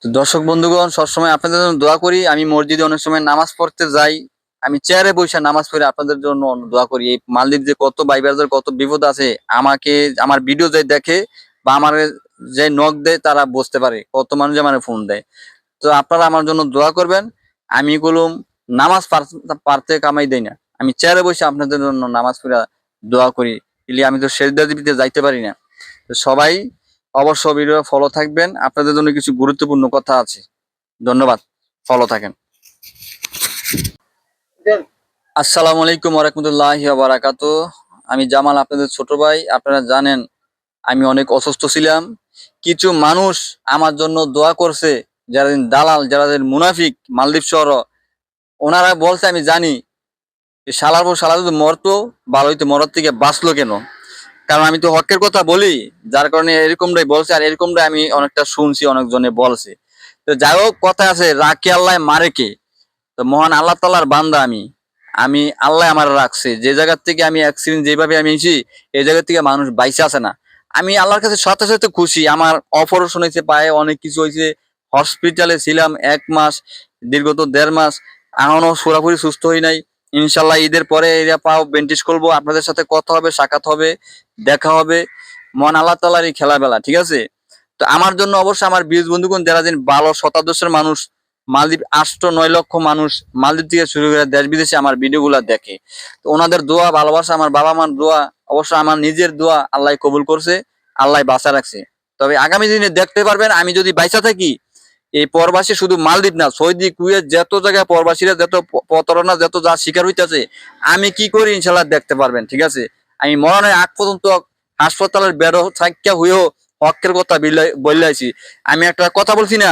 দর্শক বন্ধুগণ, সবসময় আপনাদের জন্য দোয়া করি। আমি মসজিদে অনেক সময় নামাজ পড়তে যাই। আমি চেয়ারে বসে নামাজ পড়ে আপনাদের জন্য দোয়া করি। এই মালদ্বীপ যে কত ভাই ব্রাদার কত বিপদ আছে, আমাকে আমার ভিডিও যে দেখে বা আমার যে নক দেয় তারা বুঝতে পারে, কত মানুষ আমার ফোন দেয়। তো আপনারা আমার জন্য দোয়া করবেন। আমি বলুম নামাজ পারতে কামাই দেই না, আমি চেয়ারে বসে আপনাদের জন্য নামাজ পড়া দোয়া করি। ইলি আমি তো সেজদা দিতে যাইতে পারি না। তো সবাই অবশ্য ভিডিও ফলো থাকবেন, আপনাদের জন্য কিছু গুরুত্বপূর্ণ কথা আছে। ধন্যবাদ, ফলো থাকেন। আসসালামু আলাইকুম ওয়া রাহমাতুল্লাহি ওয়া বারাকাতুহু। আমি জামাল, আপনাদের ছোট ভাই। আপনারা জানেন আমি অনেক অসুস্থ ছিলাম। কিছু মানুষ আমার জন্য দোয়া করছে, যারা দালাল, যারা মুনাফিক মালদ্বীপ শহর, ওনারা বলছে আমি জানি শালার পর শালা যদি মরতো ভালো হইতো, মরার থেকে বাঁচলো কেন? কারণ আমি তো হকের কথা বলি, যার কারণে এরকমটাই বলছে। আর এরকমটাই আমি অনেকটা শুনছি, অনেকজনে বলছে। তো যাই হোক, কথা আছে রাখে আল্লাহ মারে কে। তো মহান আল্লাহ তাআলার বান্দা আমি। আমি আল্লাহ আমার রাখছে, যে জায়গার থেকে আমি অ্যাক্সিডেন্ট যেভাবে আমি এসেছি, এই জায়গা থেকে মানুষ বাইসে আছে না। আমি আল্লাহর কাছে সাথে সাথে খুশি। আমার অপারেশন হয়েছে, পায়ে অনেক কিছু হয়েছে, হসপিটালে ছিলাম 1 মাস, দীর্ঘত 1.5 মাস, এখনো পুরোপুরি সুস্থ হই নাই। ইনশাল্লাহ ঈদের পরে এরিয়া পাও বেন্টিস করবো, আপনাদের সাথে কথা হবে, সাক্ষাৎ হবে, দেখা হবে। মহান আল্লাহ তাআলারই খেলাবেলা, ঠিক আছে? তো আমার জন্য অবশ্যই আমার বীজ বন্ধুগণ, যারা দিন ভালো শতাদশের মানুষ, মালদ্বীপ 8-9 লক্ষ মানুষ মালদ্বীপ থেকে শুরু করে দেশ বিদেশে আমার ভিডিওগুলো দেখে। তো ওনাদের দোয়া ভালোবাসা, আমার বাবা মার দোয়া, অবশ্য আমার নিজের দোয়া আল্লাহ কবুল করছে, আল্লাহ বাঁচা রাখছে। তবে আগামী দিনে দেখতে পারবেন, আমি যদি বাইসা থাকি, এই প্রবাসী শুধু মালদ্বীপ না, সৌদি, কুয়েত, যত জায়গায় প্রবাসীরা যত প্রতারণা, যত যা শিকার হইতেছে, আমি কি করি ইনশাল্লাহ দেখতে পারবেন, ঠিক আছে? আমি মরণের আগ পর্যন্ত হাসপাতালের বেরো থাকা হয়েও হকের কথা বললাইছি। আমি একটা কথা বলছি না,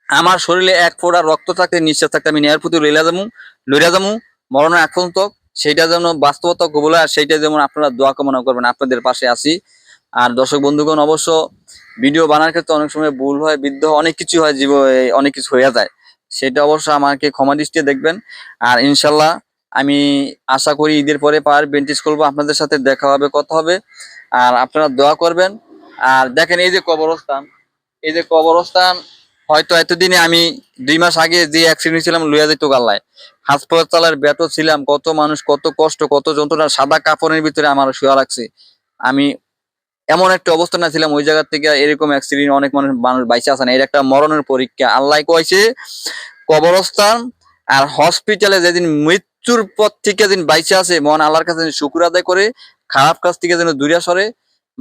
আমার শরীরে এক ফোঁটা রক্ত থাকতে, নিঃশ্বাস থাকতে আমি ন্যায়ের প্রতি লইয়া যামু মরণের এক পর্যন্ত। সেইটা যেন বাস্তবতা কবুল হয়, সেইটা যেমন আপনারা দোয়া কামনা করবেন, আপনাদের পাশে আছি। আর দর্শক বন্ধুগণ, অবশ্য ভিডিও বানার ক্ষেত্রে অনেক সময় ভুল হয়, বিদ্ধ অনেক কিছু হয়, অনেক কিছু হয়ে যায়, সেটা অবশ্য আমাকে ক্ষমা দৃষ্টিতে দেখবেন। আর ইনশাল্লাহ আমি আশা করি ঈদের পরে পাওয়ার বেন্টিস করবো, আপনাদের সাথে দেখা হবে, কথা হবে। আর আপনারা দোয়া করবেন। আর দেখেন এই যে কবরস্থান, এই যে কবরস্থান, হয়তো এতদিনে আমি 2 মাস আগে যে অ্যাক্সিডেন্ট ছিলাম লইয়া যেত গাল্লায়, হাসপাতালের বেটো ছিলাম, কত মানুষ, কত কষ্ট, কত যন্ত্রণা, সাদা কাপড়ের ভিতরে আমার শুয়া রাখছে। আমি এমন একটা অবস্থা না ছিলাম, ওই জায়গা থেকে এরকম অ্যাক্সিডেন্ট অনেক মানুষ মানুষ বাইচে আসে না। এর একটা মরণের পরীক্ষা আল্লাহ কইছে। কবরস্থান আর হসপিটালে যেদিন মৃত্যুর পর থেকে যেদিন বাইচে আছে, মহান আল্লাহর কাছে শুকর আদায় করে, খারাপ কাজ থেকে যেন দূরে সরে,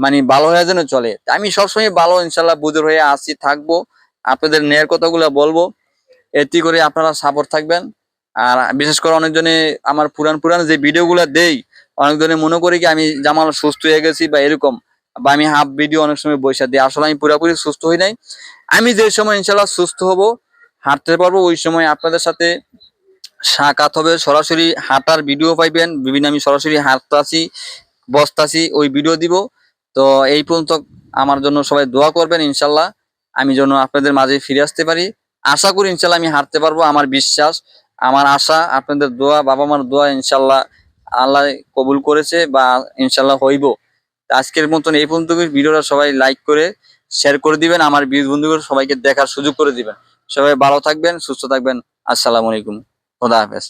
মানে ভালো হয়ে যেন চলে। আমি সবসময় ভালো ইনশাল্লাহ বুজুর হয়ে আসি, থাকবো, আপনাদের ন্যায়ের কথাগুলো বলবো, এটি করে আপনারা সাপোর্ট থাকবেন। আর বিশেষ করে অনেকজনে আমার পুরান পুরান যে ভিডিওগুলো দেই, অনেকজনে মনে করি কি আমি জামাল সুস্থ হয়ে গেছি বা এরকম, বা আমি হাফ ভিডিও অনেক সময় বসে দিই। আসলে আমি পুরোপুরি সুস্থ হই নাই। আমি যে সময় ইনশাল্লাহ সুস্থ হব, হাঁটতে পারবো, ওই সময় আপনাদের সাথে সাক্ষাৎ হবে, সরাসরি হাঁটার ভিডিও পাইবেন। বিভিন্ন আমি সরাসরি হাঁটতাছি, বসতাছি, ওই ভিডিও দিব। তো এই পর্যন্ত আমার জন্য সবাই দোয়া করবেন ইনশাল্লাহ, আমি যেন আপনাদের মাঝে ফিরে আসতে পারি। আশা করি ইনশাল্লাহ আমি হাঁটতে পারবো, আমার বিশ্বাস, আমার আশা, আপনাদের দোয়া, বাবা মার দোয়া ইনশাল্লাহ আল্লাহ কবুল করেছে বা ইনশাল্লাহ হইব। আজকের মতন এই পর্যন্ত। ভিডিওটা সবাই লাইক করে শেয়ার করে দিবেন, আমার বন্ধুগুলো সবাইকে দেখার সুযোগ করে দিবেন। সবাই ভালো থাকবেন, সুস্থ থাকবেন। আসসালামু আলাইকুম, খোদা হাফেজ।